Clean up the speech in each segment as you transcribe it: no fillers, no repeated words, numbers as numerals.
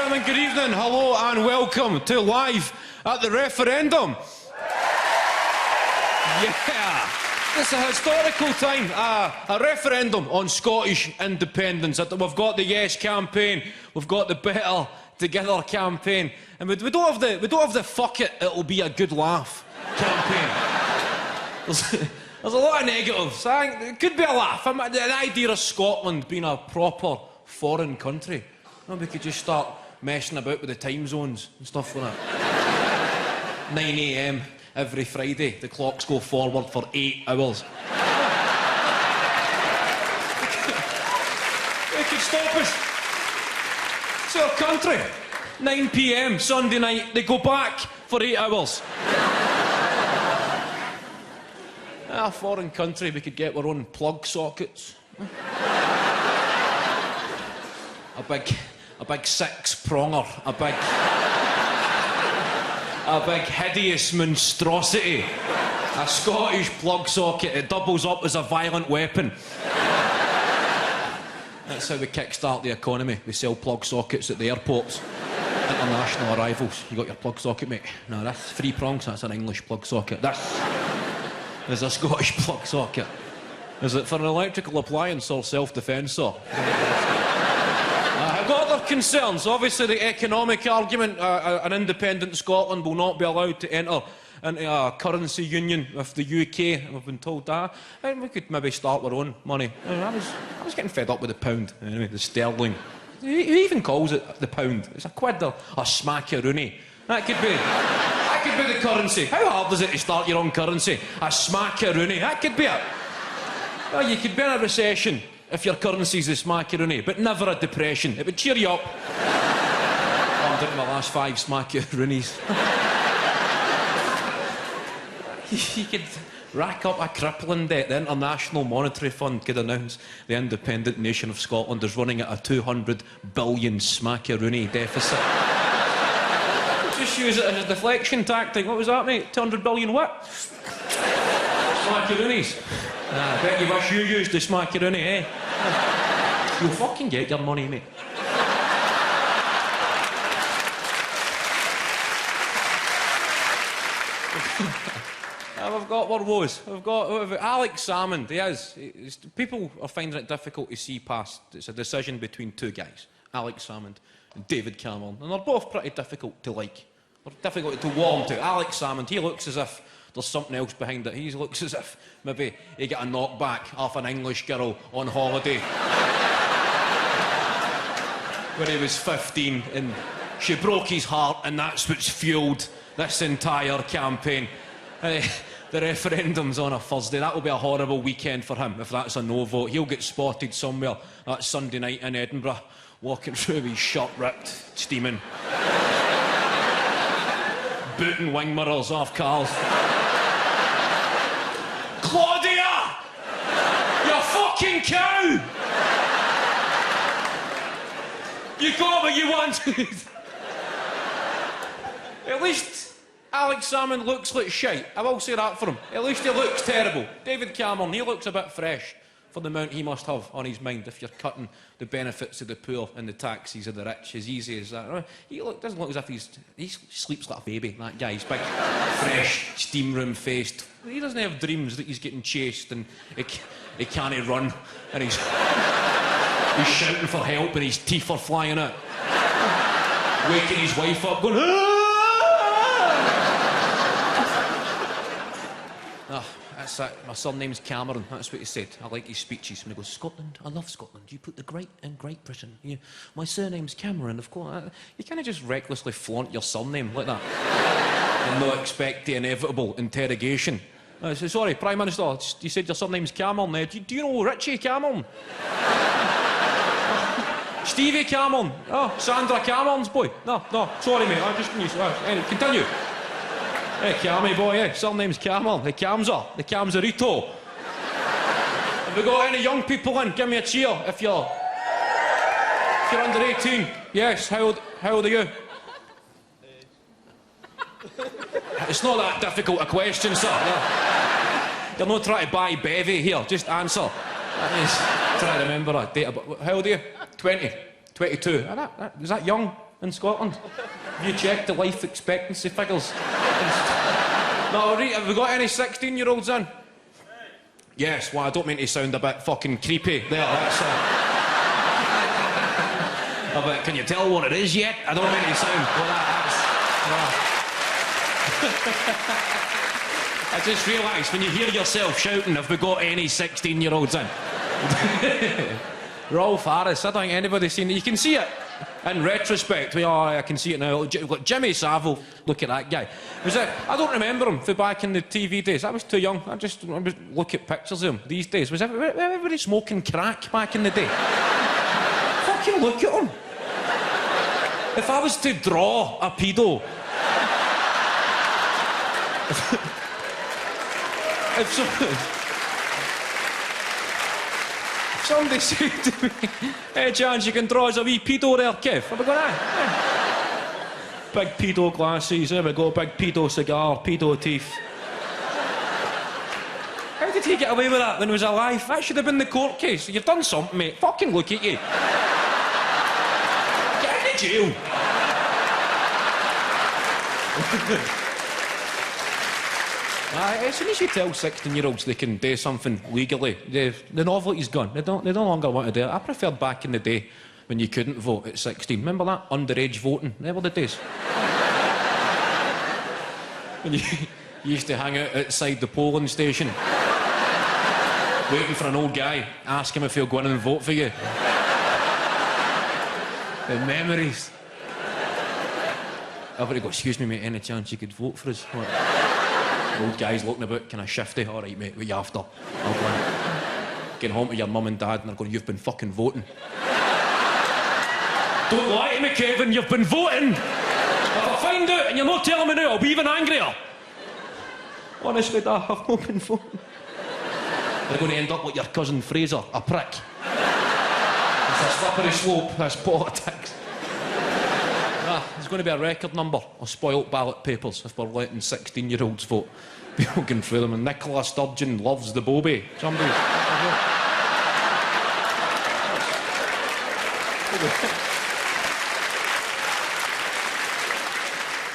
gentlemen, good evening, hello and welcome to Live at the Referendum. Yeah, it's a historical time, a referendum on Scottish independence. We've got the Yes campaign, we've got the Better Together campaign, and we don't have the fuck it'll be a good laugh campaign. There's a lot of negatives. I think it could be a laugh. The idea of Scotland being a proper foreign country. We could just start messing about with the time zones and stuff like that. 9 AM every Friday, the clocks go forward for 8 hours. They could stop us. It's our country. 9 PM Sunday night, they go back for 8 hours. A foreign country, we could get our own plug sockets. A big six-pronger, a big hideous monstrosity. A Scottish plug socket, it doubles up as a violent weapon. That's how we kickstart the economy. We sell plug sockets at the airports. International arrivals. You got your plug socket, mate? No, that's 3 prongs, that's an English plug socket. There's a Scottish plug socket. Is it for an electrical appliance or self-defence, sir? I've got other concerns. Obviously, the economic argument, an independent Scotland will not be allowed to enter into a currency union with the UK. We've been told that. And we could maybe start our own money. I was getting fed up with the pound, anyway, the sterling. Who even calls it the pound? It's a quid or a smackaroonie. That could be the currency. How hard is it to start your own currency? A smackaroonie. That could be it. Well, you could be in a recession if your currency's a smackaroonie, but never a depression. It would cheer you up. I'm doing my last 5 smackaroonies. You could rack up a crippling debt. The International Monetary Fund could announce the independent nation of Scotland is running at a 200 billion smackaroonie deficit. Just use it as a deflection tactic. What was that, mate? 200 billion what? Smackaroonies. I bet you wish you used the smackaroonie, eh? You'll fucking get your money, mate. We've got our woes. We've got Alex Salmond. People are finding it difficult to see past. It's a decision between 2 guys, Alex Salmond and David Cameron, and they're both pretty difficult to like. They're difficult to warm to. Alex Salmond, he looks as if there's something else behind it. He looks as if maybe he got a knockback off an English girl on holiday when he was 15 and she broke his heart, and that's what's fuelled this entire campaign. The referendum's on a Thursday. That will be a horrible weekend for him if that's a no vote. He'll get spotted somewhere that Sunday night in Edinburgh, walking through with his shirt ripped, steaming. Booting wing mirrors off cars. Claudia! You fucking cow! You got what you wanted! At least Alex Salmond looks like shite. I will say that for him. At least he looks terrible. David Cameron, he looks a bit fresh for the amount he must have on his mind if you're cutting the benefits of the poor and the taxes of the rich as easy as that. He doesn't look as if he sleeps like a baby, that guy. He's big, fresh, steam room-faced. He doesn't have dreams that he's getting chased and he can't run and he's shouting for help and his teeth are flying out. Waking his wife up going, "Ah!" Oh, that's it. My surname's Cameron. That's what he said. I like his speeches. When he goes, "Scotland, I love Scotland. You put the great in Great Britain. My surname's Cameron, of course." You can't just recklessly flaunt your surname like that and not expect the inevitable interrogation. So, sorry, Prime Minister, you said your surname's Cameron. Do you know Richie Cameron? Stevie Cameron? Oh, Sandra Cameron's boy? No, sorry, mate. I just... Anyway, continue. Hey, Cammy boy, hey, surname's Cameron. The Camzarito. Have we got any young people in? Give me a cheer if you're under 18. Yes, how old are you? It's not that difficult a question, sir. No. You're not trying to buy bevy here, just answer. Try to remember a date of birth. How old are you? 20. 22. Is that young? in Scotland? Have you checked the life expectancy figures? No, have we got any 16-year-olds in? Yes, well, I don't mean to sound a bit fucking creepy there, that's... but can you tell what it is yet? I don't mean to sound... Well, I just realised when you hear yourself shouting, have we got any 16-year-olds in? Rolf Harris, I don't think anybody's seen it. You can see it in retrospect. I can see it now. We've got Jimmy Savile. Look at that guy. I don't remember him from back in the TV days. I was too young. I just look at pictures of him these days. Was everybody smoking crack back in the day? Fucking look at him. If I was to draw a pedo... if somebody said to me, hey, Chance, you can draw us a wee pedo there, Kev. I'd be going, Big pedo glasses, there we go, big pedo cigar, pedo teeth. How did he get away with that when he was alive? That should have been the court case. You've done something, mate. Fucking look at you. Get into jail. As soon as you tell 16-year-olds they can do something legally, the novelty's gone. They no longer want to do it. I preferred back in the day when you couldn't vote at 16. Remember that? Underage voting. They were the days. When you used to hang out outside the polling station, waiting for an old guy, ask him if he'll go in and vote for you. The memories. Everybody go, excuse me, mate, any chance you could vote for us? What? Old guy's looking about, kind of shifty. All right, mate, what are you after? I'll go in. Getting home to your mum and dad and they're going, you've been fucking voting. Don't lie to me, Kevin, you've been voting. If I find out and you're not telling me now, I'll be even angrier. Honestly, Dad, I've not been voting. They're going to end up like your cousin Fraser, a prick. It's a slippery slope, that's politics. There's going to be a record number of spoilt ballot papers if we're letting 16-year-olds vote. People going through them, and Nicola Sturgeon loves the Bobby. Somebody's...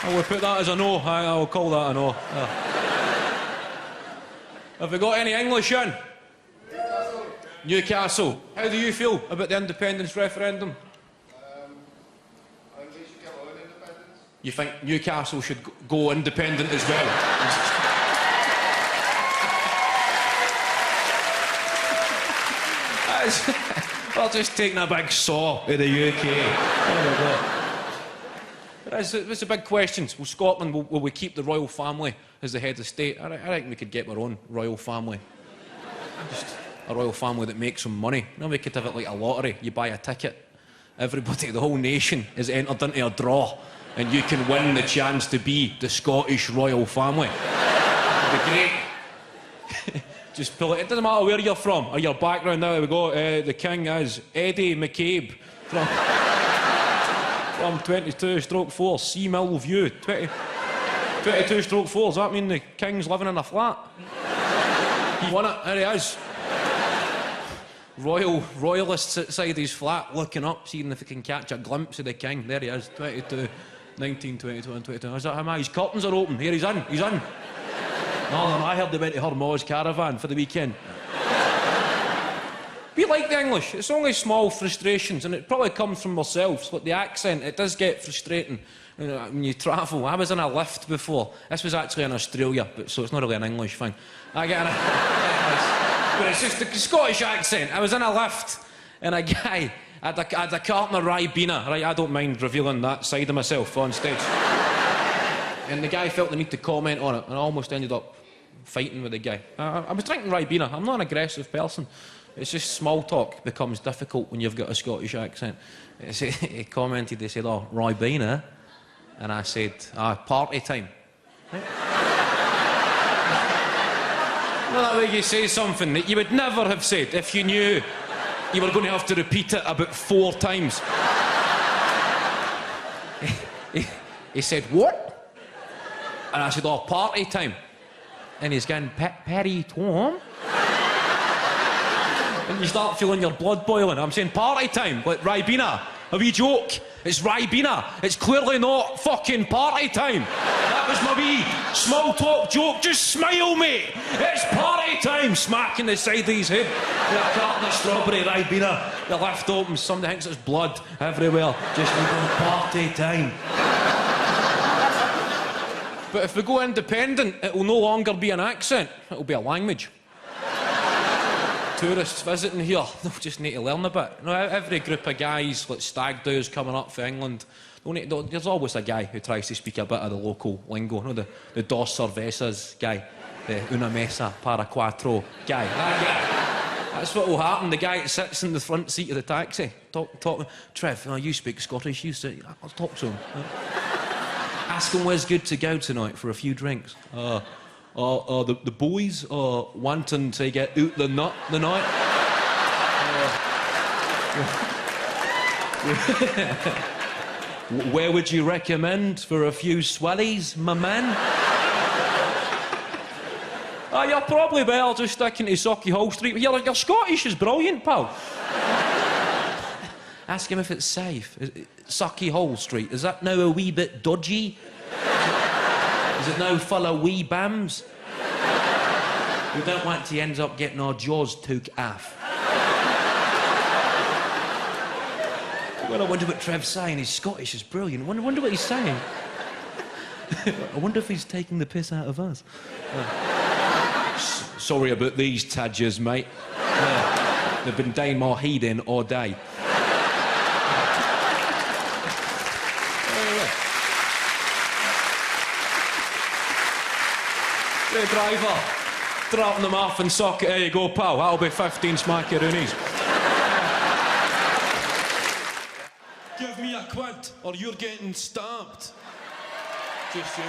I will put that as a no. I'll call that a no. Have we got any English in? Newcastle. How do you feel about the independence referendum? You think Newcastle should go independent as well? We're just taking a big saw to the UK. There's a big question. Will Scotland, will we keep the royal family as the head of state? I reckon we could get our own royal family. Just a royal family that makes some money. You know, we could have it like a lottery. You buy a ticket. Everybody, the whole nation is entered into a draw. And you can win the chance to be the Scottish royal family. It'd be great. Just pull it. It doesn't matter where you're from or your background. Now we go. The king is Eddie McCabe from 22/4 Sea Mill View. 22/4. Does that mean the king's living in a flat? He won it. There he is. Royalists outside his flat looking up, seeing if they can catch a glimpse of the king. There he is. 1922 and 22. Is that him? His curtains are open. Here he's in. He's in. No, I heard they went to Hermos Caravan for the weekend. We like the English. It's only small frustrations, and it probably comes from ourselves. But the accent, it does get frustrating when you travel. I was in a lift before. This was actually in Australia, so it's not really an English thing. But it's just the Scottish accent. I was in a lift, and a guy had a carton of Ribena. Right, I don't mind revealing that side of myself on stage. And the guy felt the need to comment on it, and I almost ended up fighting with the guy. I was drinking Ribena. I'm not an aggressive person. It's just small talk becomes difficult when you've got a Scottish accent. He commented, he said, oh, Ribena? And I said, party time. Right? Well, that way you say something that you would never have said if you knew you were going to have to repeat it about 4 times. He said, what? And I said, oh, party time. And he's going, Perry Tom? And you start feeling your blood boiling. I'm saying, party time, like Ribena, a wee joke. It's Ribena. It's clearly not fucking party time. That was my wee small talk joke. Just smile, mate. It's party time. Smacking the side of his head. With a carton of strawberry Ribena. You lift open, somebody thinks it's blood everywhere. Just party time. But if we go independent, it will no longer be an accent. It will be a language. Tourists visiting here, they'll just need to learn a bit. You know, every group of guys, like stag do's coming up for England, there's always a guy who tries to speak a bit of the local lingo. You know, the dos cervezas guy, the una mesa para cuatro guy. That guy. That's what will happen. The guy that sits in the front seat of the taxi, talk. Trev, you speak Scottish, you say, I'll talk to him. Ask him where's good to go tonight for a few drinks. The boys are wanting to get out the nut the night. Where would you recommend for a few swellies, my man? You're probably better just sticking to Socky Hall Street. Your Scottish is brilliant, pal. Ask him if it's safe. Socky Hall Street, is that now a wee bit dodgy? Is it now full of wee bams? We don't want to end up getting our jaws took off. Well, I wonder what Trev's saying. His Scottish is brilliant. I wonder what he's saying. I wonder if he's taking the piss out of us. Sorry about these tadgers, mate. They've been down my head in all day. The driver, dropping them off and socket. There you go, pal. That'll be 15 smackaroonies. Give me a quid or you're getting stabbed. Just you.